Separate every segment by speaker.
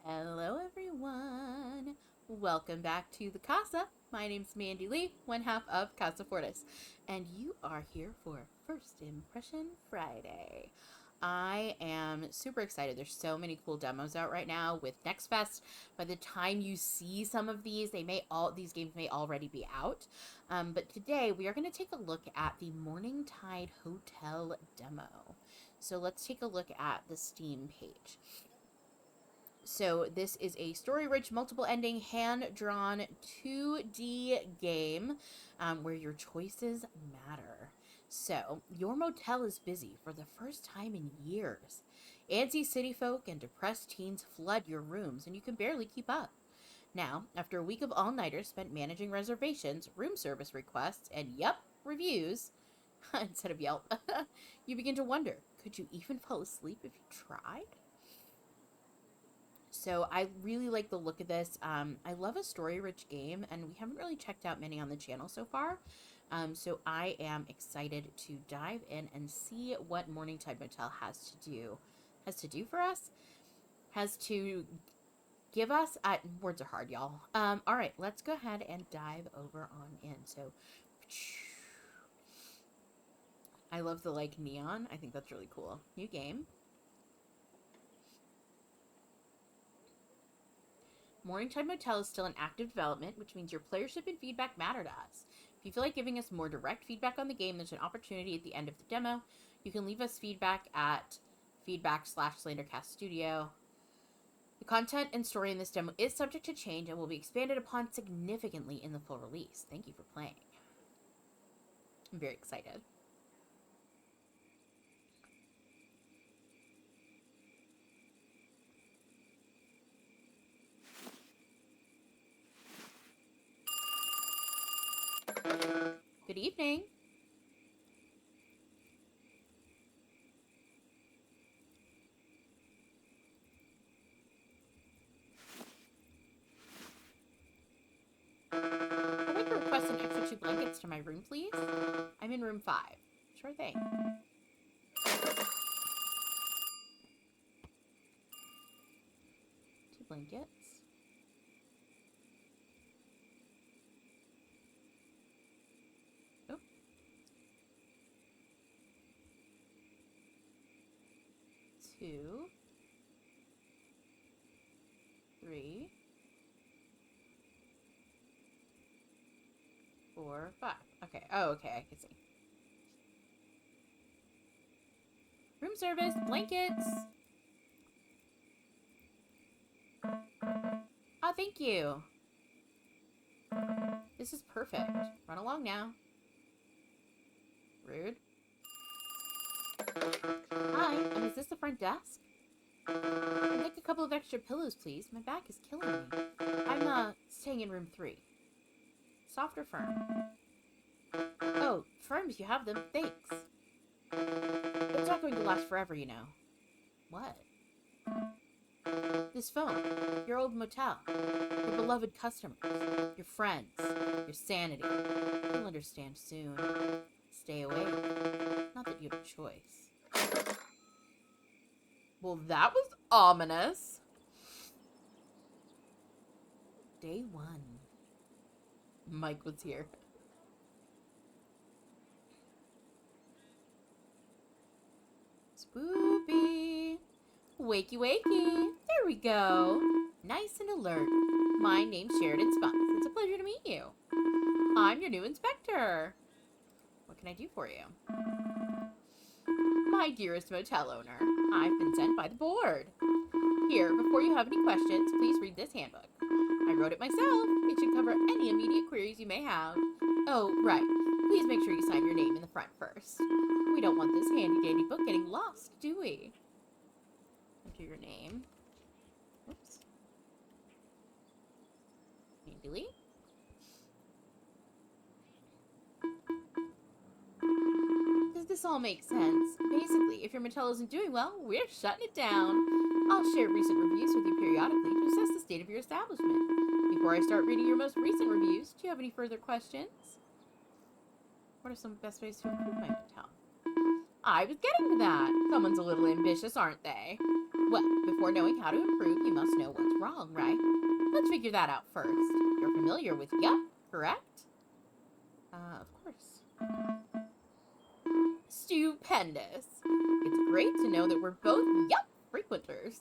Speaker 1: Hello everyone! Welcome back to the Casa. My name's Mandy Lee, one half of Casa Fortis, and you are here for First Impression Friday. I am super excited. There's so many cool demos out right now with Next Fest. By the time you see some of these, these games may already be out. But today we are going to take a look at the Mourningtide Hotel demo. So let's take a look at the Steam page. So this is a story-rich, multiple-ending, hand-drawn 2D game where your choices matter. So, your motel is busy for the first time in years. Antsy city folk and depressed teens flood your rooms, and you can barely keep up. Now, after a week of all-nighters spent managing reservations, room service requests, and reviews, instead of Yelp, you begin to wonder, could you even fall asleep if you tried? So I really like the look of this. I love a story-rich game, and we haven't really checked out many on the channel so far. So I am excited to dive in and see what Mourningtide Motel has to do for us, has to give us. Words are hard, y'all. All right, let's go ahead and dive over on in. So I love the neon. I think that's really cool. New game. Mourningtide Motel is still in active development, which means your playership and feedback matter to us. If you feel like giving us more direct feedback on the game, there's an opportunity at the end of the demo. You can leave us feedback at feedback/SlandercastStudio. The content and story in this demo is subject to change and will be expanded upon significantly in the full release. Thank you for playing. I'm very excited. Good evening. I'd like to request an extra 2 blankets to my room, please. I'm in room 5. Sure thing. 2 blankets. Oh. 2, 3, 4, 5. Okay. Oh, okay. I can see. Room service, blankets. Oh, thank you. This is perfect. Run along now. Rude. Hi, is this the front desk? I'd like a couple of extra pillows, please. My back is killing me. I'm, staying in room 3. Soft or firm? Oh, firm if you have them. Thanks. It's not going to last forever, you know. What? This phone. Your old motel. Your beloved customers. Your friends. Your sanity. You'll understand soon. Stay awake. Not that you have a choice. Well, that was ominous. Day 1. Mike was here. Spoopy. Wakey, wakey. There we go. Nice and alert. My name's Sheridan Spunks. It's a pleasure to meet you. I'm your new inspector. What can I do for you? My dearest motel owner, I've been sent by the board. Here, before you have any questions, please read this handbook. I wrote it myself. It should cover any immediate queries you may have. Oh, right. Please make sure you sign your name in the front first. We don't want this handy-dandy book getting lost, do we? Enter your name. Oops. Mandy Lee. Does this all make sense? Basically, if your motel isn't doing well, we're shutting it down. I'll share recent reviews with you periodically to assess the state of your establishment. Before I start reading your most recent reviews, do you have any further questions? What are some best ways to improve my motel? I was getting to that. Someone's a little ambitious, aren't they? Well, before knowing how to improve, you must know what's wrong, right? Let's figure that out first. You're familiar with Yup, correct? Of course. Stupendous. It's great to know that we're both Yup frequenters.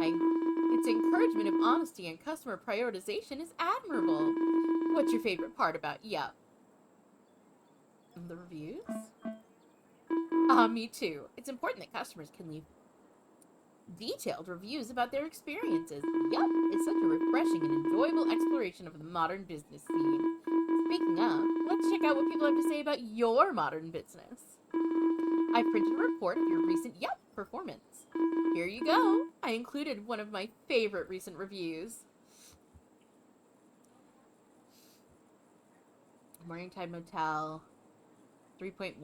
Speaker 1: Its encouragement of honesty and customer prioritization is admirable. What's your favorite part about Yup? The reviews? Me too. It's important that customers can leave detailed reviews about their experiences. Yup, it's such a refreshing and enjoyable exploration of the modern business scene. Speaking of, let's check out what people have to say about your modern business. I printed a report of your recent Yup performance. Here you go. I included one of my favorite recent reviews. Mourningtide Motel 3.1.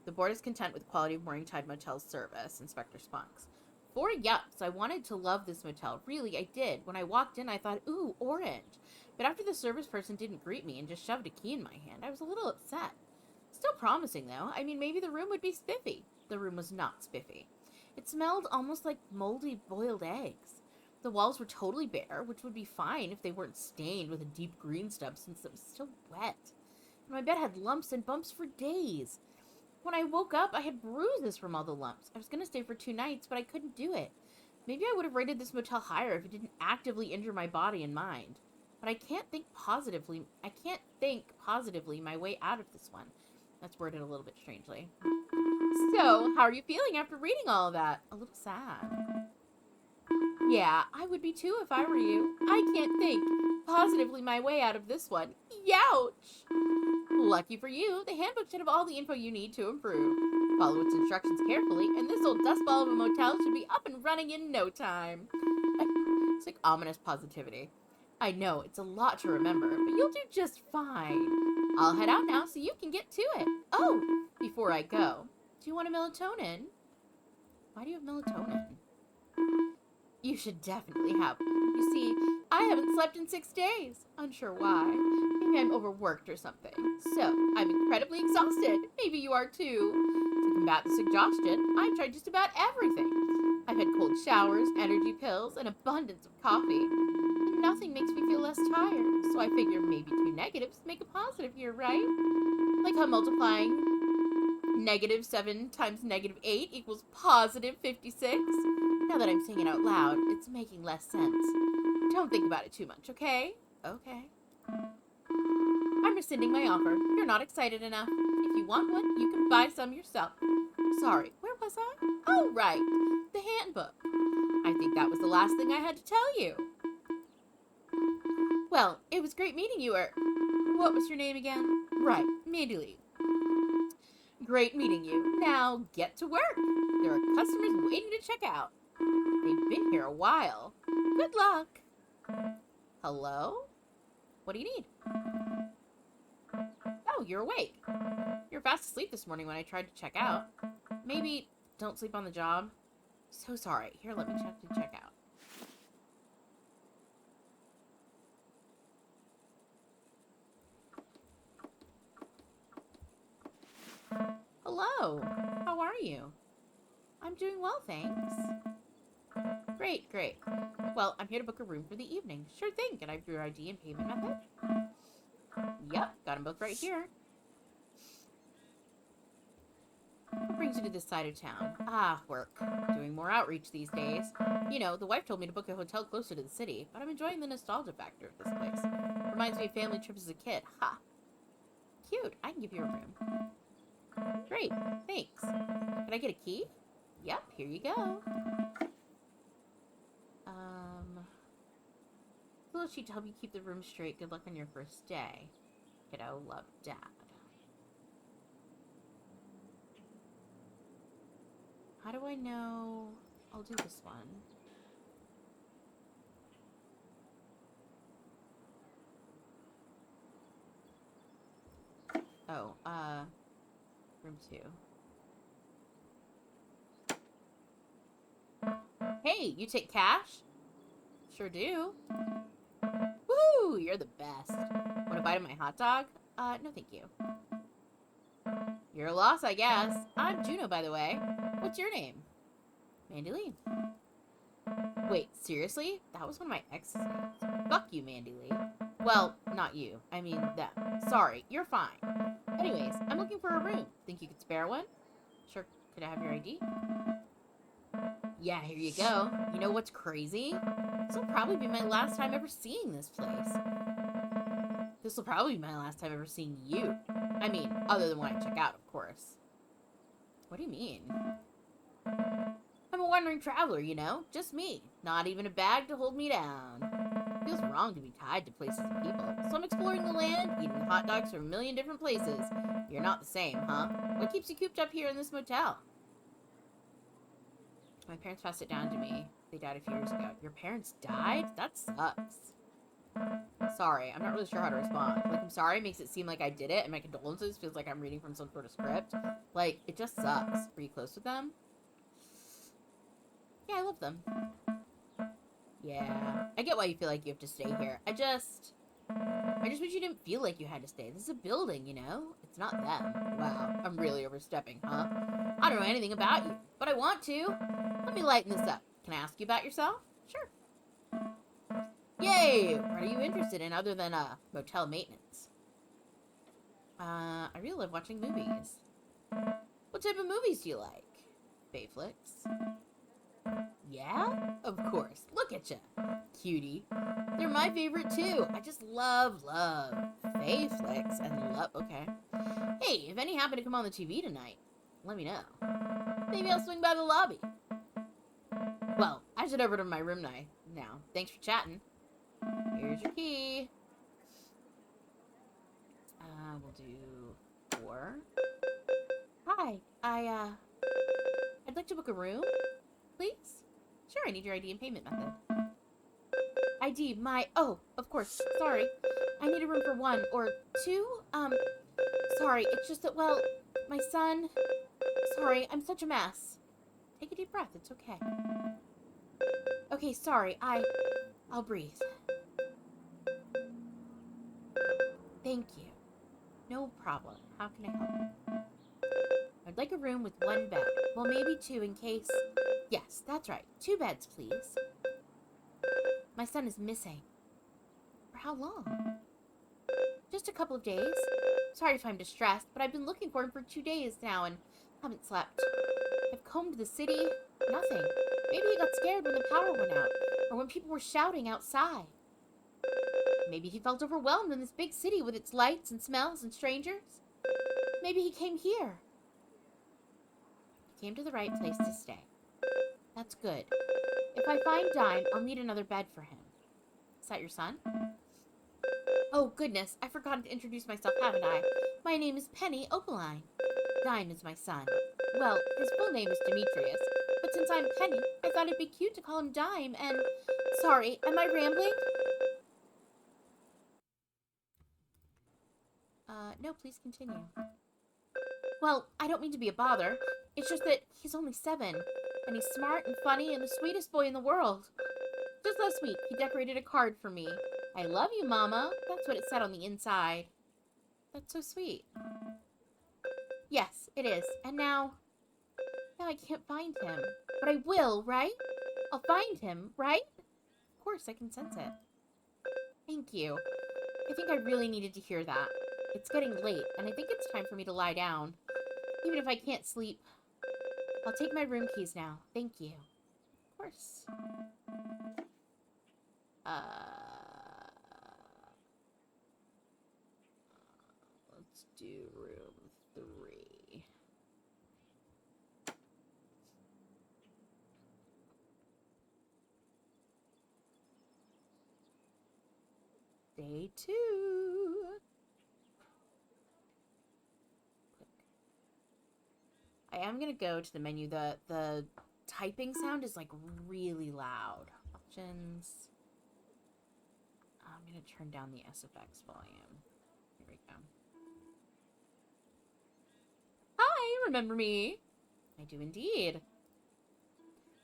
Speaker 1: The board is content with quality of Mourningtide Motel's service, Inspector Spunks. 4 yups. I wanted to love this motel. Really, I did. When I walked in, I thought, ooh, orange. But after the service person didn't greet me and just shoved a key in my hand, I was a little upset. Still promising, though. I mean, maybe the room would be spiffy. The room was not spiffy. It smelled almost like moldy boiled eggs. The walls were totally bare, which would be fine if they weren't stained with a deep green substance that was still wet. And my bed had lumps and bumps for days. When I woke up, I had bruises from all the lumps. I was going to stay for 2 nights, but I couldn't do it. Maybe I would have rated this motel higher if it didn't actively injure my body and mind. But I can't think positively my way out of this one. That's worded a little bit strangely. So, how are you feeling after reading all of that? A little sad. Yeah, I would be too if I were you. I can't think positively my way out of this one. Youch! Lucky for you, the handbook should have all the info you need to improve. Follow its instructions carefully, and this old dustball of a motel should be up and running in no time. It's like ominous positivity. I know, it's a lot to remember, but you'll do just fine. I'll head out now so you can get to it. Oh, before I go, do you want a melatonin? Why do you have melatonin? You should definitely have one. You see, I haven't slept in 6 days. Unsure why. Maybe I'm overworked or something. So, I'm incredibly exhausted. Maybe you are too. To combat this exhaustion, I've tried just about everything. I've had cold showers, energy pills, an abundance of coffee. And nothing makes me feel less tired. So I figure maybe 2 negatives make a positive here, right? Like how multiplying -7 times -8 equals positive 56. Now that I'm saying it out loud, it's making less sense. Don't think about it too much, okay? Okay. I'm rescinding my offer. You're not excited enough. If you want one, you can buy some yourself. Sorry, where was I? Oh, right. The handbook. I think that was the last thing I had to tell you. Well, it was great meeting you, what was your name again? Right, Mandy Lee. Great meeting you. Now, get to work. There are customers waiting to check out. They've been here a while. Good luck. Hello? What do you need? Oh, you're awake. You're fast asleep this morning when I tried to check out. Maybe don't sleep on the job. So sorry. Here, let me check out. Hello. How are you? I'm doing well, thanks. Great, great. Well, I'm here to book a room for the evening. Sure thing. Can I have your ID and payment method? Yep, got them both right here. What brings you to this side of town? Ah, work. Doing more outreach these days. You know, the wife told me to book a hotel closer to the city, but I'm enjoying the nostalgia factor of this place. Reminds me of family trips as a kid. Ha! Cute. I can give you a room. Great. Thanks. Can I get a key? Yep, here you go. Will she help you keep the room straight? Good luck on your first day. Kiddo, love, Dad. How do I know? I'll do this one. Oh, room 2. Hey, you take cash? Sure do. Woo! You're the best. Want a bite of my hot dog? No thank you. You're a loss, I guess. I'm Juno, by the way. What's your name? Mandy Lee. Wait, seriously? That was one of my ex's names. Fuck you, Mandy Lee. Well, not you. I mean them. Sorry, you're fine. Anyways, I'm looking for a room. Think you could spare one? Sure, could I have your ID? Yeah, here you go. You know what's crazy? This will probably be my last time ever seeing this place. This will probably be my last time ever seeing you. I mean, other than when I check out, of course. What do you mean? I'm a wandering traveler, you know? Just me. Not even a bag to hold me down. It feels wrong to be tied to places and people. So I'm exploring the land, eating hot dogs from a million different places. You're not the same, huh? What keeps you cooped up here in this motel? My parents passed it down to me. They died a few years ago. Your parents died? That sucks. Sorry, I'm not really sure how to respond. Like, I'm sorry makes it seem like I did it, and my condolences feels like I'm reading from some sort of script. Like, it just sucks. Were you close with them? Yeah, I love them. Yeah, I get why you feel like you have to stay here. I just wish you didn't feel like you had to stay. This is a building, you know? It's not them. Wow, I'm really overstepping, huh? I don't know anything about you, but I want to. Let me lighten this up. Can I ask you about yourself? Sure. Yay! What are you interested in other than, motel maintenance? I really love watching movies. What type of movies do you like? Bay flicks? Yeah? Of course. Look at ya. Cutie. They're my favorite too. I just love. Fae flicks and love. Okay. Hey, if any happen to come on the TV tonight, let me know. Maybe I'll swing by the lobby. Well, I should over to my room now. Thanks for chatting. Here's your key. We'll do 4. Hi. I'd like to book a room, please. Sure, I need your ID and payment method. ID, oh, of course, sorry. I need a room for 1 or 2. Sorry, it's just that, well, my son, sorry, I'm such a mess. Take a deep breath, it's okay. Okay, sorry, I'll breathe. Thank you. No problem. How can I help? I'd like a room with 1 bed. Well, maybe 2 in case... Yes, that's right. 2 beds, please. My son is missing. For how long? Just a couple of days. Sorry if I'm distressed, but I've been looking for him for 2 days now and haven't slept. I've combed the city. Nothing. Maybe he got scared when the power went out, or when people were shouting outside. Maybe he felt overwhelmed in this big city with its lights and smells and strangers. Maybe he came here. He came to the right place to stay. That's good. If I find Dime, I'll need another bed for him. Is that your son? Oh, goodness, I forgot to introduce myself, haven't I? My name is Penny Opaline. Dime is my son. Well, his full name is Demetrius, but since I'm Penny, I thought it'd be cute to call him Dime, and... Sorry, am I rambling? No, please continue. Well, I don't mean to be a bother. It's just that he's only 7, and he's smart and funny and the sweetest boy in the world. Just last week, he decorated a card for me. I love you, Mama. That's what it said on the inside. That's so sweet. Yes, it is. And now I can't find him. But I will, right? I'll find him, right? Of course, I can sense it. Thank you. I think I really needed to hear that. It's getting late, and I think it's time for me to lie down. Even if I can't sleep. I'll take my room keys now. Thank you. Of course. Let's do room 3. Day 2. I am going to go to the menu. The typing sound is, like, really loud. Options. I'm going to turn down the SFX volume. Here we go. Hi, remember me? I do indeed.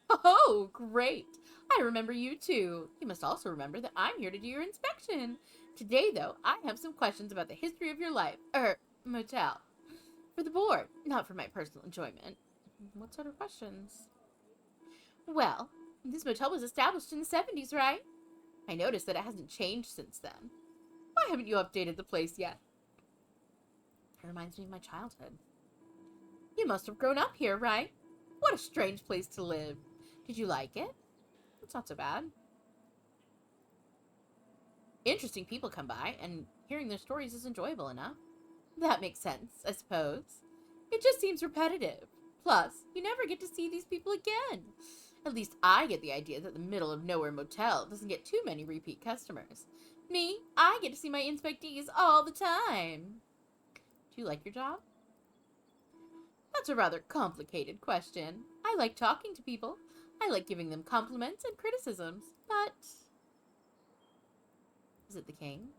Speaker 1: Oh, great. I remember you too. You must also remember that I'm here to do your inspection. Today, though, I have some questions about the history of your life, motel. For the board, not for my personal enjoyment. What sort of questions? Well, This motel was established in the 70s, right? I noticed that it hasn't changed since then. Why haven't you updated the place yet? It reminds me of my childhood. You must have grown up here, right? What a strange place to live. Did you like it? It's not so bad. Interesting people come by, and hearing their stories is enjoyable enough. That makes sense, I suppose. It just seems repetitive. Plus, you never get to see these people again. At least I get the idea that the middle of nowhere motel doesn't get too many repeat customers. Me, I get to see my inspectees all the time. Do you like your job? That's a rather complicated question. I like talking to people. I like giving them compliments and criticisms, but... Is it the king?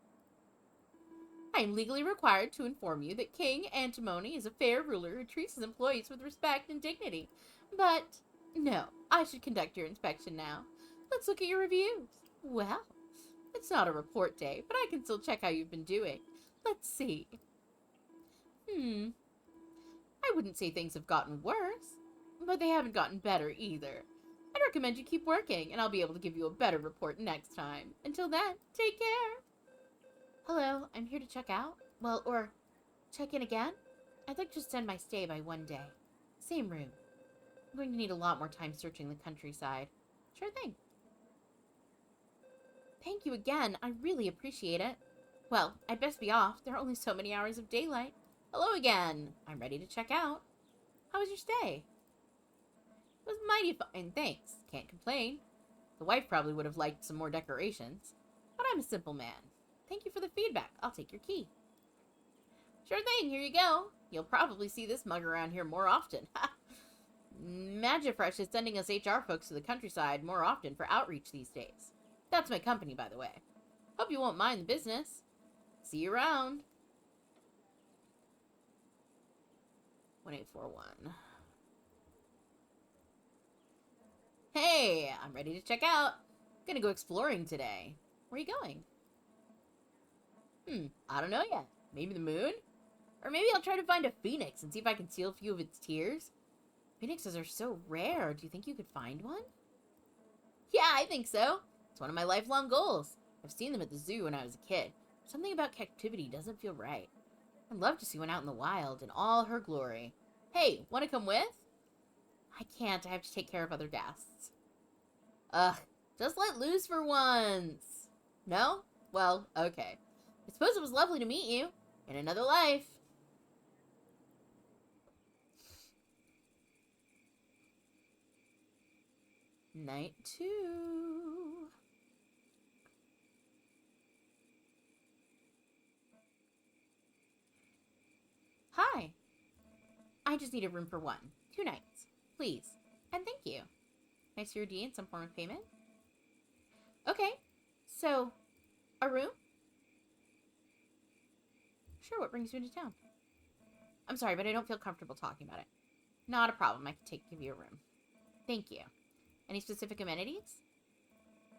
Speaker 1: I am legally required to inform you that King Antimony is a fair ruler who treats his employees with respect and dignity. But, no, I should conduct your inspection now. Let's look at your reviews. Well, it's not a report day, but I can still check how you've been doing. Let's see. I wouldn't say things have gotten worse, but they haven't gotten better either. I'd recommend you keep working, and I'll be able to give you a better report next time. Until then, take care. Hello, I'm here to check out. Well, or check in again. I'd like to extend my stay by one day. Same room. I'm going to need a lot more time searching the countryside. Sure thing. Thank you again. I really appreciate it. Well, I'd best be off. There are only so many hours of daylight. Hello again. I'm ready to check out. How was your stay? It was mighty fine, thanks. Can't complain. The wife probably would have liked some more decorations. But I'm a simple man. Thank you for the feedback. I'll take your key. Sure thing, here you go. You'll probably see this mug around here more often. Magifresh is sending us HR folks to the countryside more often for outreach these days. That's my company, by the way. Hope you won't mind the business. See you around. 1841. Hey, I'm ready to check out. I'm gonna go exploring today. Where are you going? I don't know yet. Maybe the moon? Or maybe I'll try to find a phoenix and see if I can steal a few of its tears. Phoenixes are so rare. Do you think you could find one? Yeah, I think so. It's one of my lifelong goals. I've seen them at the zoo when I was a kid. Something about captivity doesn't feel right. I'd love to see one out in the wild in all her glory. Hey, want to come with? I can't. I have to take care of other guests. Ugh, just let loose for once. No? Well, okay. I suppose it was lovely to meet you. In another life. Night 2. Hi. I just need a room for 1. 2 nights. Please. And thank you. Nice CRD and some form of payment? Okay. So, a room? Sure, what brings you into town? I'm sorry, but I don't feel comfortable talking about it. Not a problem. I can give you a room. Thank you. Any specific amenities?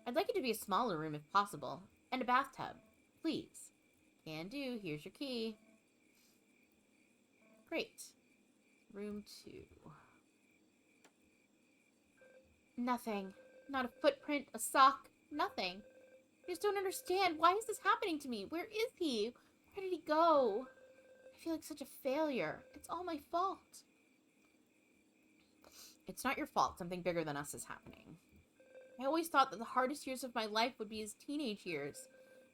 Speaker 1: I'd like it to be a smaller room if possible. And a bathtub. Please. Can do. Here's your key. Great. Room 2. Nothing. Not a footprint, a sock, nothing. I just don't understand. Why is this happening to me? Where is he? Where did he go? I feel like such a failure. It's all my fault. It's not your fault. Something bigger than us is happening. I always thought that the hardest years of my life would be his teenage years.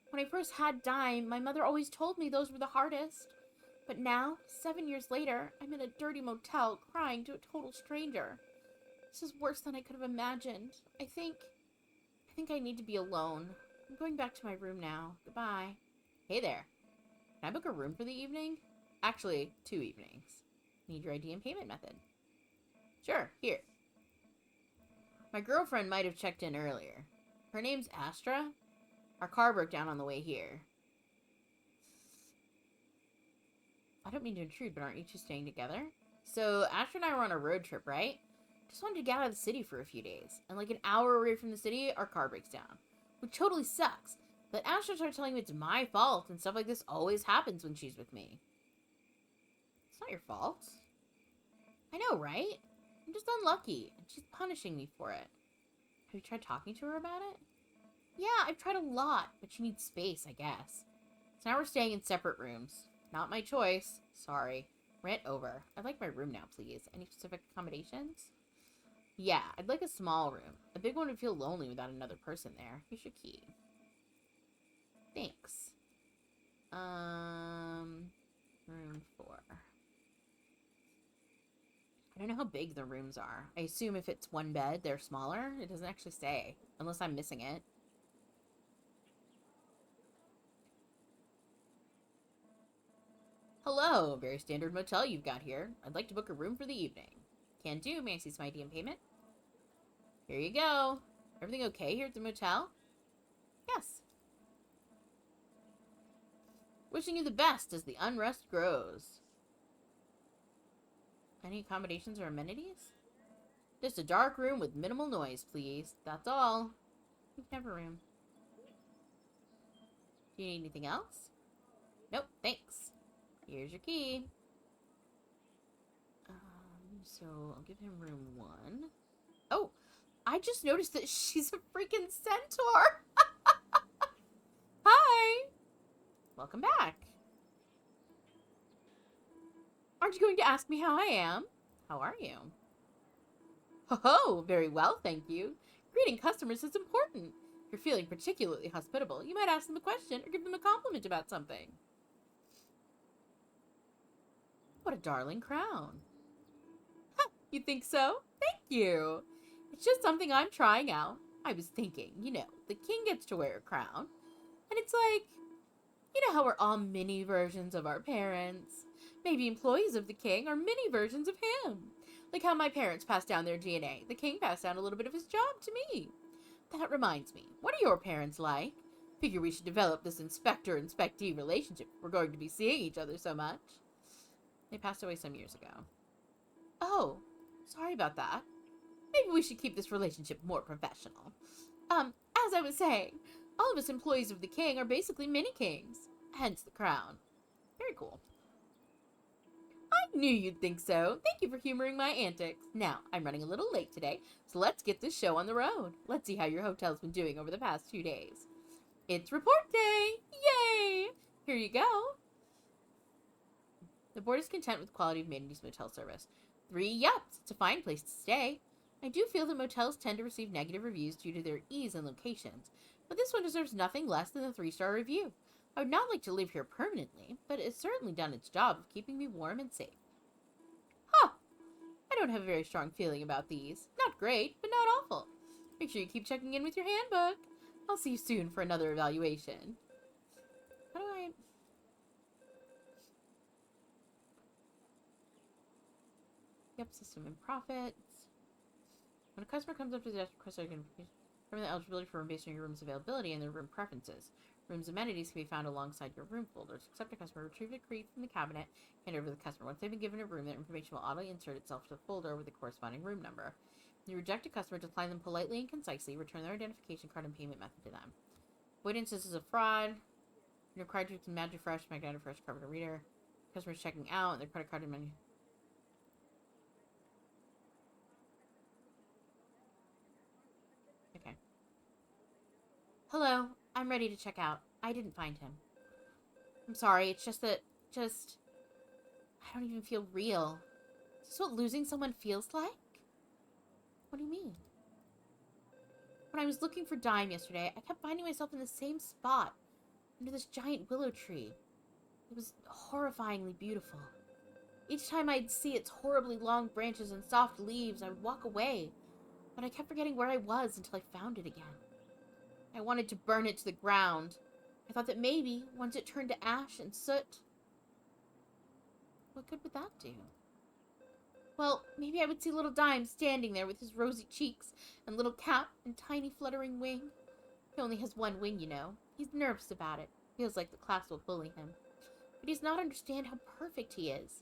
Speaker 1: When I first had Dime, my mother always told me those were the hardest. But now, 7 years later, I'm in a dirty motel crying to a total stranger. This is worse than I could have imagined. I think I need to be alone. I'm going back to my room now. Goodbye. Hey there. Can I book a room for the evening? Actually, 2 evenings. Need your ID and payment method. Sure, here. My girlfriend might have checked in earlier. Her name's Astra. Our car broke down on the way here. I don't mean to intrude, but aren't you two staying together? So, Astra and I were on a road trip, right? Just wanted to get out of the city for a few days. And like an hour away from the city, our car breaks down. Which totally sucks. But Astra started telling me it's my fault, and stuff like this always happens when she's with me. It's not your fault. I know, right? I'm just unlucky, and she's punishing me for it. Have you tried talking to her about it? Yeah, I've tried a lot, but she needs space, I guess. So now we're staying in separate rooms. Not my choice. Sorry. Rent over. I'd like my room now, please. Any specific accommodations? Yeah, I'd like a small room. A big one would feel lonely without another person there. Here's your key. Thanks. Room 4. I don't know how big the rooms are. I assume if it's one bed, they're smaller. It doesn't actually say, unless I'm missing it. Hello, very standard motel you've got here. I'd like to book a room for the evening. Can do. May I see some ID and payment? Here you go. Everything okay here at the motel? Yes. Wishing you the best as the unrest grows. Any accommodations or amenities? Just a dark room with minimal noise, please. That's all. You can have a room. Do you need anything else? Nope, thanks. Here's your key. So I'll give him room 1. Oh, I just noticed that she's a freaking centaur. Hi. Welcome back. Aren't you going to ask me how I am? How are you? Ho, very well, thank you. Greeting customers is important. If you're feeling particularly hospitable, you might ask them a question or give them a compliment about something. What a darling crown. Huh, you think so? Thank you. It's just something I'm trying out. I was thinking, the king gets to wear a crown. And it's like, how we're all mini versions of our parents. Maybe employees of the king are mini versions of him. Like how my parents passed down their DNA. The king passed down a little bit of his job to me. That reminds me, what are your parents like? Figure we should develop this inspector-inspectee relationship if we're going to be seeing each other so much. They passed away some years ago. Oh, sorry about that. Maybe we should keep this relationship more professional. As I was saying, all of us employees of the king are basically mini-kings. Hence the crown. Very cool. I knew you'd think so. Thank you for humoring my antics. Now, I'm running a little late today, so let's get this show on the road. Let's see how your hotel's been doing over the past 2 days. It's report day! Yay! Here you go. The board is content with the quality of Manady's motel service. 3 yups. It's a fine place to stay. I do feel that motels tend to receive negative reviews due to their ease and locations, but this one deserves nothing less than a 3-star review. I would not like to live here permanently, but it's certainly done its job of keeping me warm and safe. Huh! I don't have a very strong feeling about these. Not great, but not awful. Make sure you keep checking in with your handbook. I'll see you soon for another evaluation. How do I... Yep, system and profits. When a customer comes up to the desk request, determine the eligibility for room based on your room's availability and their room preferences. Room's amenities can be found alongside your room folders. Accept a customer, retrieve the key from the cabinet, hand it over to the customer. Once they've been given a room, that information will auto insert itself to the folder with the corresponding room number. When you reject a customer, decline them politely and concisely, return their identification card and payment method to them. Avoid instances of fraud. You're required to use Magic Fresh, Magnetic Fresh, Carpenter Reader. Customers checking out, their credit card and money. Okay. Hello, I'm ready to check out. I didn't find him. I'm sorry, it's just that, I don't even feel real. Is this what losing someone feels like? What do you mean? When I was looking for Dime yesterday, I kept finding myself in the same spot, under this giant willow tree. It was horrifyingly beautiful. Each time I'd see its horribly long branches and soft leaves, I would walk away, but I kept forgetting where I was until I found it again. I wanted to burn it to the ground. I thought that maybe, once it turned to ash and soot, what good would that do? Well, maybe I would see little Dime standing there with his rosy cheeks and little cap and tiny fluttering wing. He only has one wing, He's nervous about it. Feels like the class will bully him. But he does not understand how perfect he is.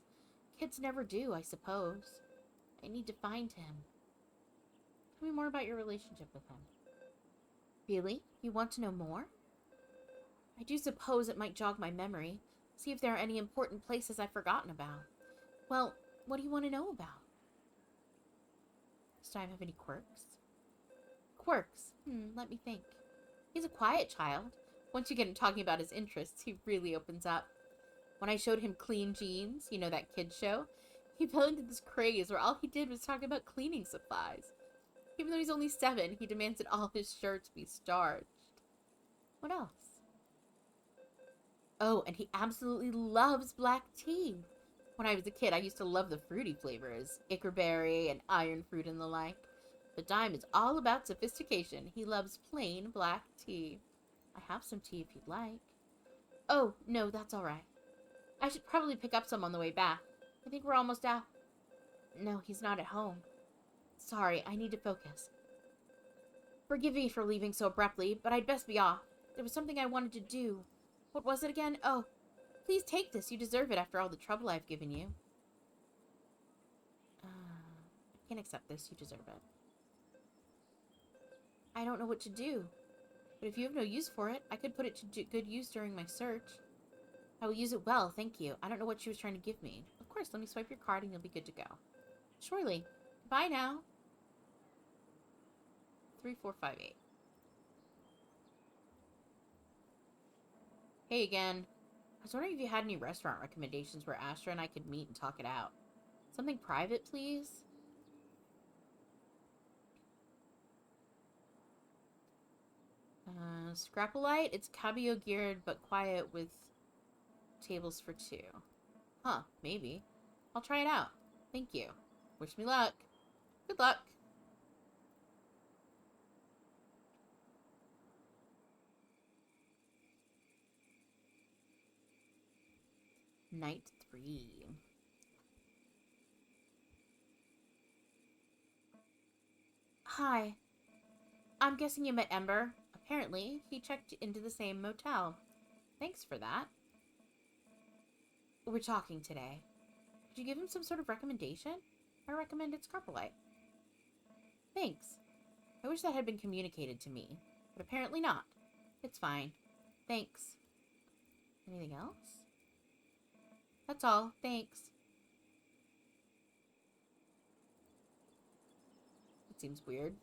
Speaker 1: Kids never do, I suppose. I need to find him. Tell me more about your relationship with him. Really? You want to know more? I do suppose it might jog my memory. See if there are any important places I've forgotten about. Well, what do you want to know about? Does Dime have any quirks? Quirks. Let me think. He's a quiet child. Once you get him talking about his interests, he really opens up. When I showed him Clean Jeans, you know, that kid's show, he fell into this craze where all he did was talk about cleaning supplies. Even though he's only 7, he demands that all his shirts be starched. What else? Oh, and he absolutely loves black tea. When I was a kid, I used to love the fruity flavors, ickerberry and iron fruit and the like. But Dime is all about sophistication. He loves plain black tea. I have some tea if you'd like. Oh, no, that's all right. I should probably pick up some on the way back. I think we're almost out. No, he's not at home. Sorry, I need to focus. Forgive me for leaving so abruptly, but I'd best be off. There was something I wanted to do. What was it again? Oh, please take this. You deserve it after all the trouble I've given you. I can't accept this. You deserve it. I don't know what to do. But if you have no use for it, I could put it to good use during my search. I will use it well, thank you. I don't know what she was trying to give me. Of course, let me swipe your card and you'll be good to go. Surely. Bye now. 3458. Hey again. I was wondering if you had any restaurant recommendations where Astra and I could meet and talk it out. Something private, please? Scrapple-Light? It's cabiot geared but quiet with tables for 2. Huh, maybe. I'll try it out. Thank you. Wish me luck. Good luck. Night 3. Hi. I'm guessing you met Ember. Apparently, he checked into the same motel. Thanks for that. We're talking today. Did you give him some sort of recommendation? I recommended Scrapple-Light. Thanks. I wish that had been communicated to me, but apparently not. It's fine. Thanks. Anything else? That's all. Thanks. It seems weird.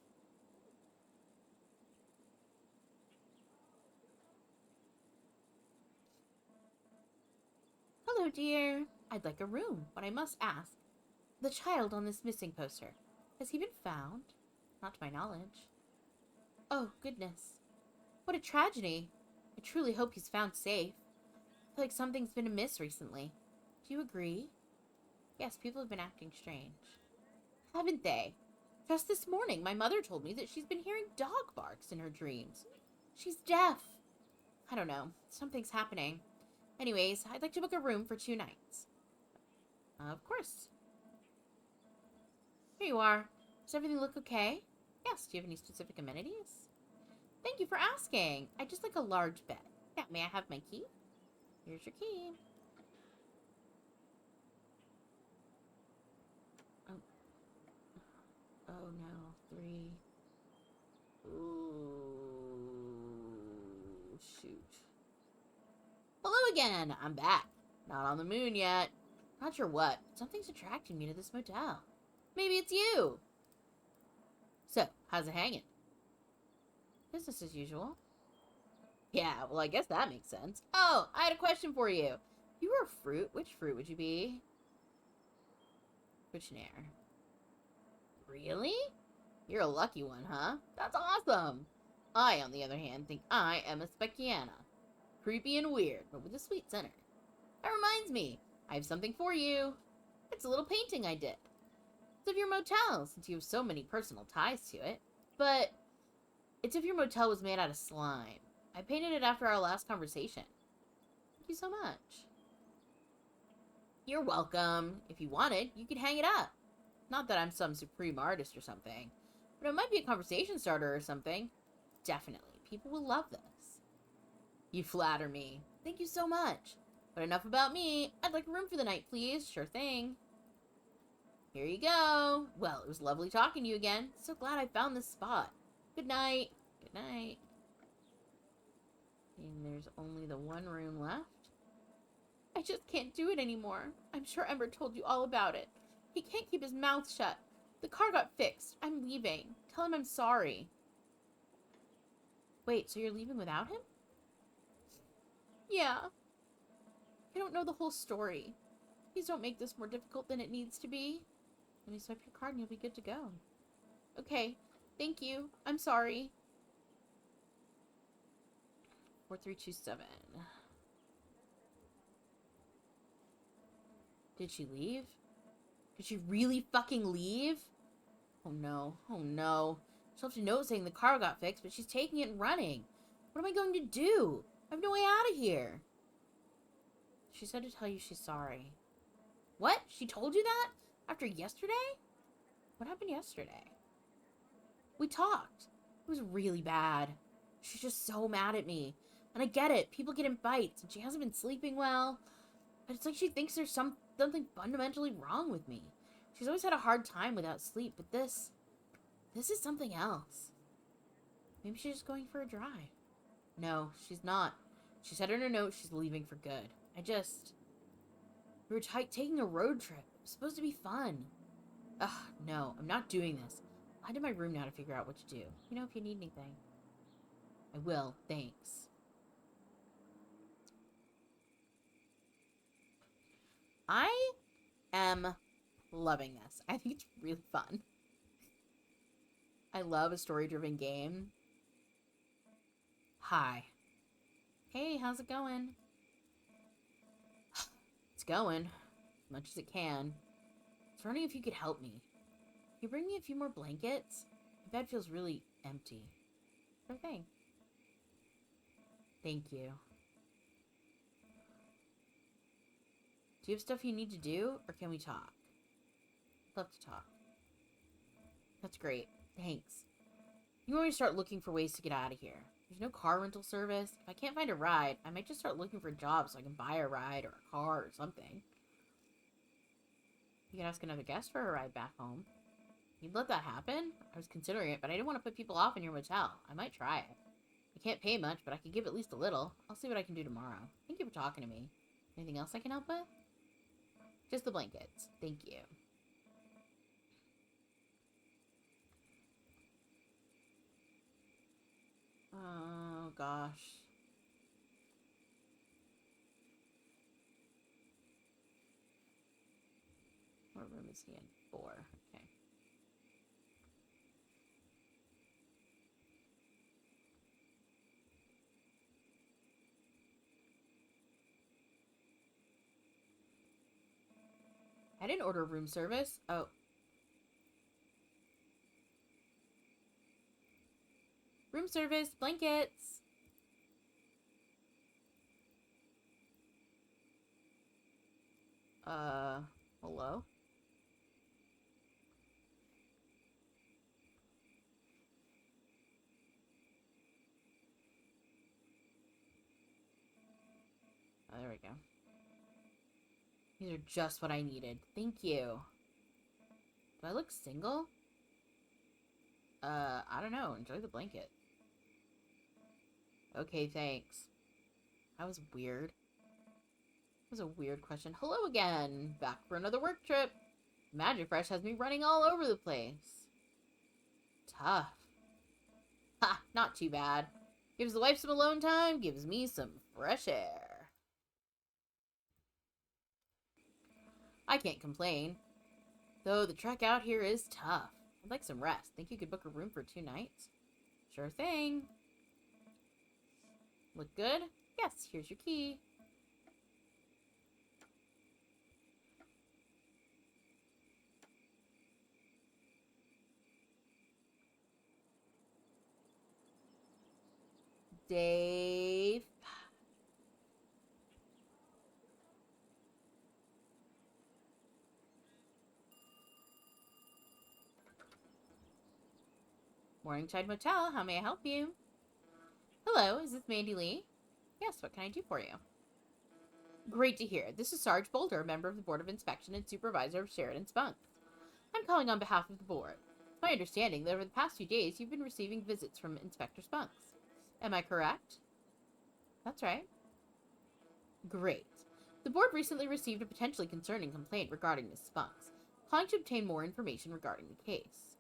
Speaker 1: Hello, dear. I'd like a room, but I must ask. The child on this missing poster. Has he been found? Not to my knowledge. Oh, goodness. What a tragedy. I truly hope he's found safe. I feel like something's been amiss recently. Do you agree? Yes, people have been acting strange. Haven't they? Just this morning, my mother told me that she's been hearing dog barks in her dreams. She's deaf. I don't know. Something's happening. Anyways, I'd like to book a room for 2 nights. Of course. Here you are. Does everything look okay? Yes. Do you have any specific amenities? Thank you for asking. I'd just like a large bed. Yeah, may I have my key? Here's your key. Oh no. 3. Ooh. Shoot. Hello again. I'm back. Not on the moon yet. Not sure what. Something's attracting me to this motel. Maybe it's you. So, how's it hanging? Business as usual. Yeah, well, I guess that makes sense. Oh, I had a question for you. If you were a fruit, which fruit would you be? Cushionaire. Really? You're a lucky one, huh? That's awesome. I, on the other hand, think I am a Speciana. Creepy and weird, but with a sweet center. That reminds me, I have something for you. It's a little painting I did. It's of your motel, since you have so many personal ties to it. But it's if your motel was made out of slime. I painted it after our last conversation. Thank you so much. You're welcome. If you wanted, you could hang it up. Not that I'm some supreme artist or something, but it might be a conversation starter or something. Definitely. People will love this. You flatter me. Thank you so much. But enough about me. I'd like a room for the night, please. Sure thing. Here you go. Well, it was lovely talking to you again. So glad I found this spot. Good night. Good night. And there's only the one room left. I just can't do it anymore. I'm sure Ember told you all about it. He can't keep his mouth shut. The car got fixed. I'm leaving. Tell him I'm sorry. Wait, so you're leaving without him? Yeah. I don't know the whole story. Please don't make this more difficult than it needs to be. Let me swipe your card and you'll be good to go. Okay. Thank you. I'm sorry. 4327. Did she leave? Did she really fucking leave? Oh no. Oh no. She'll have to note saying the car got fixed, but she's taking it and running. What am I going to do? I have no way out of here. She said to tell you she's sorry. What? She told you that? After yesterday? What happened yesterday? We talked. It was really bad. She's just so mad at me. And I get it. People get in fights, and she hasn't been sleeping well. But it's like she thinks there's something fundamentally wrong with me. She's always had a hard time without sleep, but this is something else. Maybe she's just going for a drive. No, she's not. She said in her note she's leaving for good. We were taking a road trip. It was supposed to be fun. Ugh, no, I'm not doing this. I'll head to my room now to figure out what to do. You know if you need anything. I will, thanks. I am loving this. I think it's really fun. I love a story-driven game. Hi. Hey, how's it going? It's going. As much as it can. I was wondering if you could help me. Can you bring me a few more blankets? My bed feels really empty. Sure thing. Thank you. Do you have stuff you need to do, or can we talk? I'd love to talk. That's great. Thanks. You want me to start looking for ways to get out of here? There's no car rental service. If I can't find a ride, I might just start looking for jobs so I can buy a ride or a car or something. You can ask another guest for a ride back home. You'd let that happen? I was considering it, but I didn't want to put people off in your motel. I might try it. I can't pay much, but I could give at least a little. I'll see what I can do tomorrow. Thank you for talking to me. Anything else I can help with? Just the blankets. Thank you. Oh, gosh. What room is he in? 4. Okay. I didn't order room service. Oh. Room service, blankets. Hello? Oh, there we go. These are just what I needed. Thank you. Do I look single? I don't know. Enjoy the blanket. Okay, thanks. That was weird. That was a weird question. Hello again. Back for another work trip. Magic Fresh has me running all over the place. Tough. Ha! Not too bad. Gives the wife some alone time, gives me some fresh air. I can't complain. Though the trek out here is tough. I'd like some rest. Think you could book a room for 2 nights? Sure thing. Look good? Yes, here's your key. Dave. Mourningtide Motel, how may I help you? Hello, is this Mandy Lee? Yes, what can I do for you? Great to hear. This is Sarge Boulder, member of the Board of Inspection and Supervisor of Sheridan Spunks. I'm calling on behalf of the board. It's my understanding that over the past few days you've been receiving visits from Inspector Spunks. Am I correct? That's right. Great. The board recently received a potentially concerning complaint regarding Miss Spunks, calling to obtain more information regarding the case.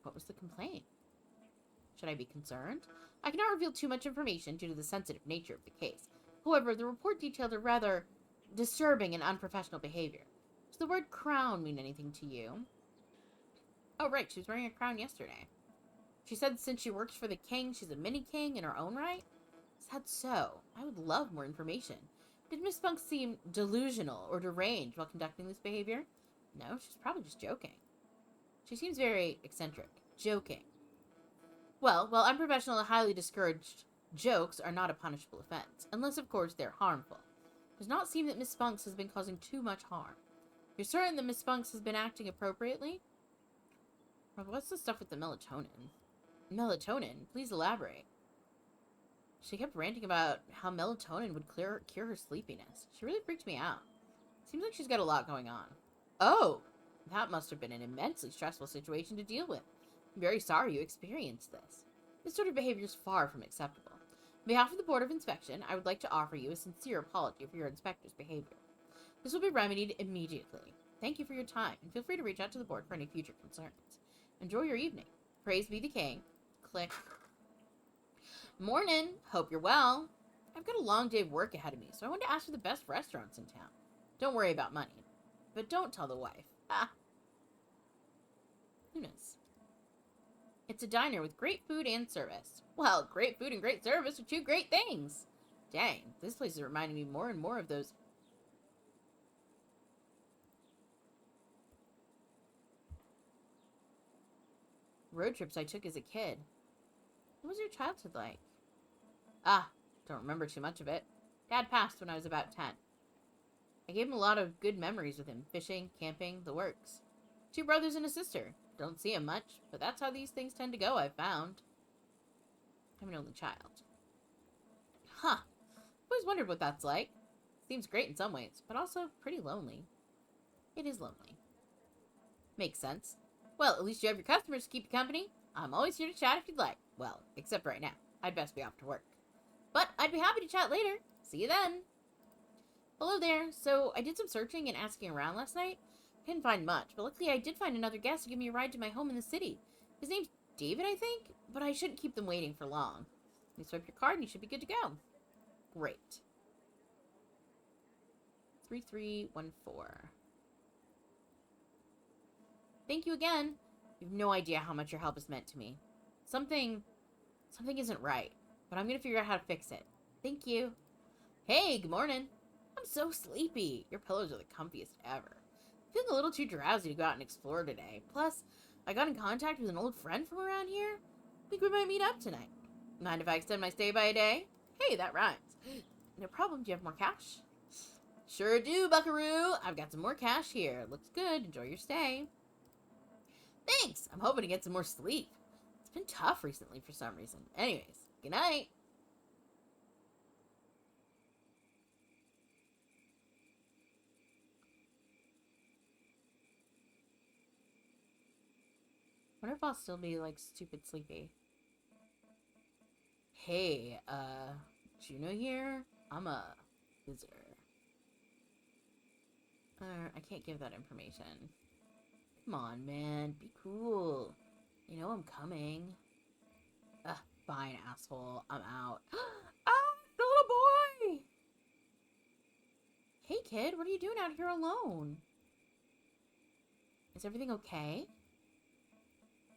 Speaker 1: What was the complaint? Should I be concerned? I cannot reveal too much information due to the sensitive nature of the case. However, the report detailed a rather disturbing and unprofessional behavior. Does the word crown mean anything to you? Oh, right, she was wearing a crown yesterday. She said since she works for the king, she's a mini-king in her own right? Is that so? I would love more information. Did Miss Funk seem delusional or deranged while conducting this behavior? No, she's probably just joking. She seems very eccentric. Joking. Well, while unprofessional and highly discouraged jokes are not a punishable offense, unless, of course, they're harmful. It does not seem that Miss Spunks has been causing too much harm. You're certain that Miss Spunks has been acting appropriately? Well, what's the stuff with the melatonin? Melatonin? Please elaborate. She kept ranting about how melatonin would cure her sleepiness. She really freaked me out. Seems like she's got a lot going on. Oh, that must have been an immensely stressful situation to deal with. I'm very sorry you experienced this. This sort of behavior is far from acceptable. On behalf of the Board of Inspection, I would like to offer you a sincere apology for your inspector's behavior. This will be remedied immediately. Thank you for your time, and feel free to reach out to the board for any future concerns. Enjoy your evening. Praise be the king. Click. Morning. Hope you're well. I've got a long day of work ahead of me, so I wanted to ask for the best restaurants in town. Don't worry about money. But don't tell the wife. Ah. Goodness. It's a diner with great food and service. Well, great food and great service are two great things. Dang, this place is reminding me more and more of those road trips I took as a kid. What was your childhood like? Ah, don't remember too much of it. Dad passed when I was about 10. I gave him a lot of good memories with him. Fishing, camping, the works. 2 brothers and a sister. Don't see him much, but that's how these things tend to go, I've found. I'm an only child. Huh. I've always wondered what that's like. Seems great in some ways, but also pretty lonely. It is lonely. Makes sense. Well, at least you have your customers to keep you company. I'm always here to chat if you'd like. Well, except right now. I'd best be off to work. But I'd be happy to chat later. See you then. Hello there. So, I did some searching and asking around last night. Couldn't find much, but luckily I did find another guest to give me a ride to my home in the city. His name's David, I think, but I shouldn't keep them waiting for long. You swipe your card and you should be good to go. Great. 3314. Thank you again. You have no idea how much your help has meant to me. Something isn't right, but I'm gonna figure out how to fix it. Thank you. Hey, good morning. I'm so sleepy. Your pillows are the comfiest ever. I'm feeling a little too drowsy to go out and explore today. Plus, I got in contact with an old friend from around here. I think we might meet up tonight. Mind if I extend my stay by a day? Hey, that rhymes. No problem. Do you have more cash? Sure do, buckaroo. I've got some more cash here. Looks good. Enjoy your stay. Thanks. I'm hoping to get some more sleep. It's been tough recently for some reason. Anyways, good night. Wonder if I'll still be, like, stupid sleepy. Hey, Juno here? I'm a visitor. I can't give that information. Come on, man. Be cool. You know I'm coming. Fine, asshole. I'm out. Ah, the little boy! Hey, kid. What are you doing out here alone? Is everything okay?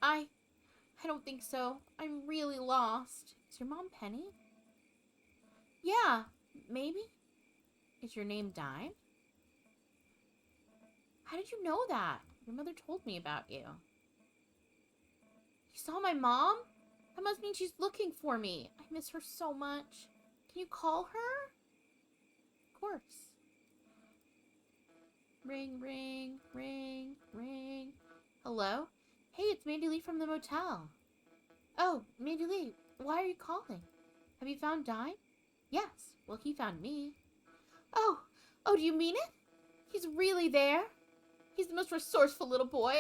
Speaker 1: I don't think so. I'm really lost. Is your mom Penny? Yeah, maybe. Is your name Dime? How did you know that? Your mother told me about you. You saw my mom? That must mean she's looking for me. I miss her so much. Can you call her? Of course. Ring, ring, ring, ring. Hello? Hey, it's Mandy Lee from the motel. Oh, Mandy Lee, why are you calling? Have you found Dime? Yes. Well, he found me. Oh, do you mean it? He's really there? He's the most resourceful little boy.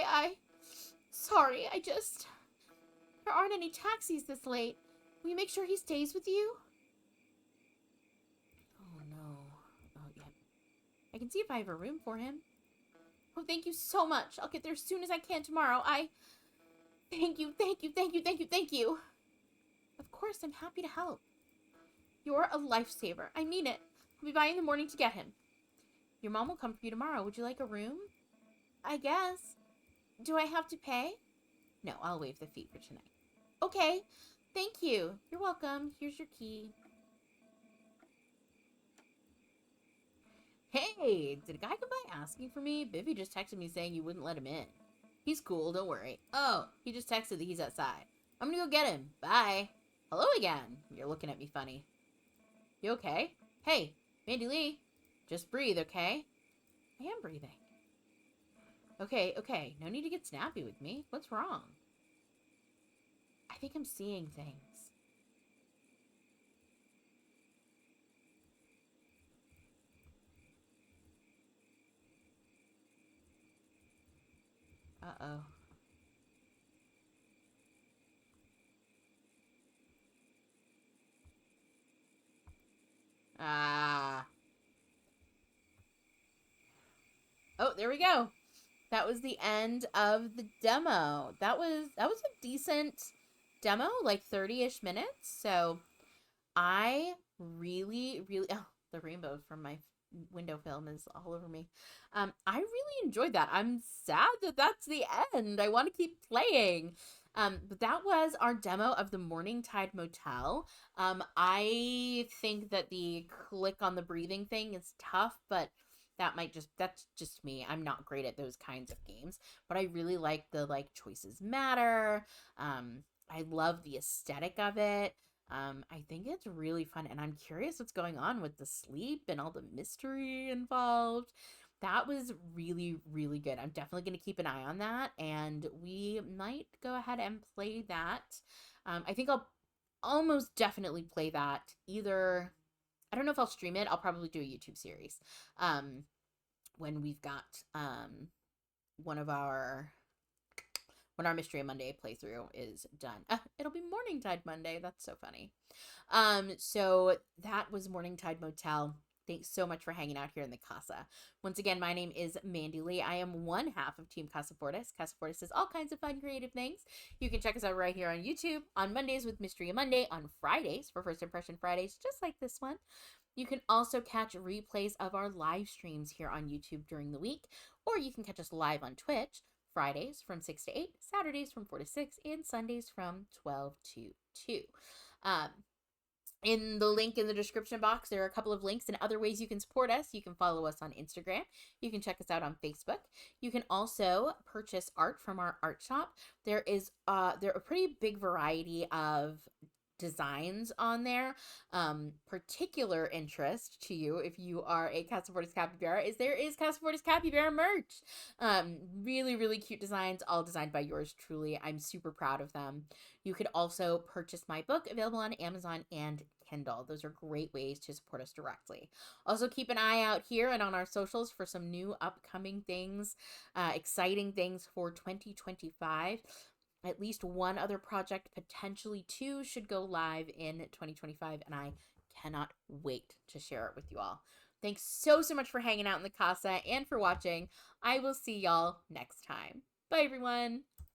Speaker 1: Sorry, there aren't any taxis this late. Will you make sure he stays with you? Oh, no. Oh, yeah. I can see if I have a room for him. Oh, thank you so much. I'll get there as soon as I can tomorrow. Thank you, thank you, thank you, thank you, thank you. course, I'm happy to help. You're a lifesaver. I mean it. I'll be by in the morning to get him. Your mom will come for you tomorrow. Would you like a room? I guess. Do I have to pay? No, I'll waive the fee for tonight. Okay. Thank you. You're welcome. Here's your key. Hey, did a guy come by asking for me? Biffy just texted me saying you wouldn't let him in. He's cool, don't worry. Oh, he just texted that he's outside. I'm gonna go get him. Bye. Hello again. You're looking at me funny. You okay? Hey, Mandy Lee. Just breathe, okay? I am breathing. Okay. No need to get snappy with me. What's wrong? I think I'm seeing things. Uh-oh. Ah. Oh, there we go. That was the end of the demo. That was a decent demo, like 30-ish minutes. So I really oh, the rainbow from my window film is all over me. I really enjoyed that. I'm sad that that's the end. I want to keep playing. But that was our demo of the Mourningtide Motel. I think that the click on the breathing thing is tough, but that's just me. I'm not great at those kinds of games, but I really like the choices matter. I love the aesthetic of it. I think it's really fun, and I'm curious what's going on with the sleep and all the mystery involved. That was really good. I'm definitely going to keep an eye on that, and we might go ahead and play that. I think I'll almost definitely play that either. I don't know if I'll stream it. I'll probably do a YouTube series when we've got one of our when our Mystery Monday playthrough is done. It'll be Mourningtide Monday. That's so funny. So that was Mourningtide Motel. Thanks so much for hanging out here in the Casa. Once again, my name is Mandy Lee. I am one half of Team Casa Fortis. Casa Fortis does all kinds of fun, creative things. You can check us out right here on YouTube, on Mondays with Mystery Monday, on Fridays for First Impression Fridays, just like this one. You can also catch replays of our live streams here on YouTube during the week, or you can catch us live on Twitch, Fridays from 6 to 8, Saturdays from 4 to 6, and Sundays from 12 to 2. In the link in the description box, there are a couple of links and other ways you can support us. You can follow us on Instagram. You can check us out on Facebook. You can also purchase art from our art shop. There are a pretty big variety of designs on there. Particular interest to you, if you are a Casa Fortis Capybara, is there is Casa Fortis Capybara merch. Really cute designs, all designed by yours truly. I'm super proud of them. You could also purchase my book, available on Amazon and Kindle. Those are great ways to support us directly. Also, keep an eye out here and on our socials for some new upcoming things, exciting things for 2025. At least one other project, potentially two, should go live in 2025, and I cannot wait to share it with you all. Thanks so much for hanging out in the Casa and for watching. I will see y'all next time. Bye, everyone.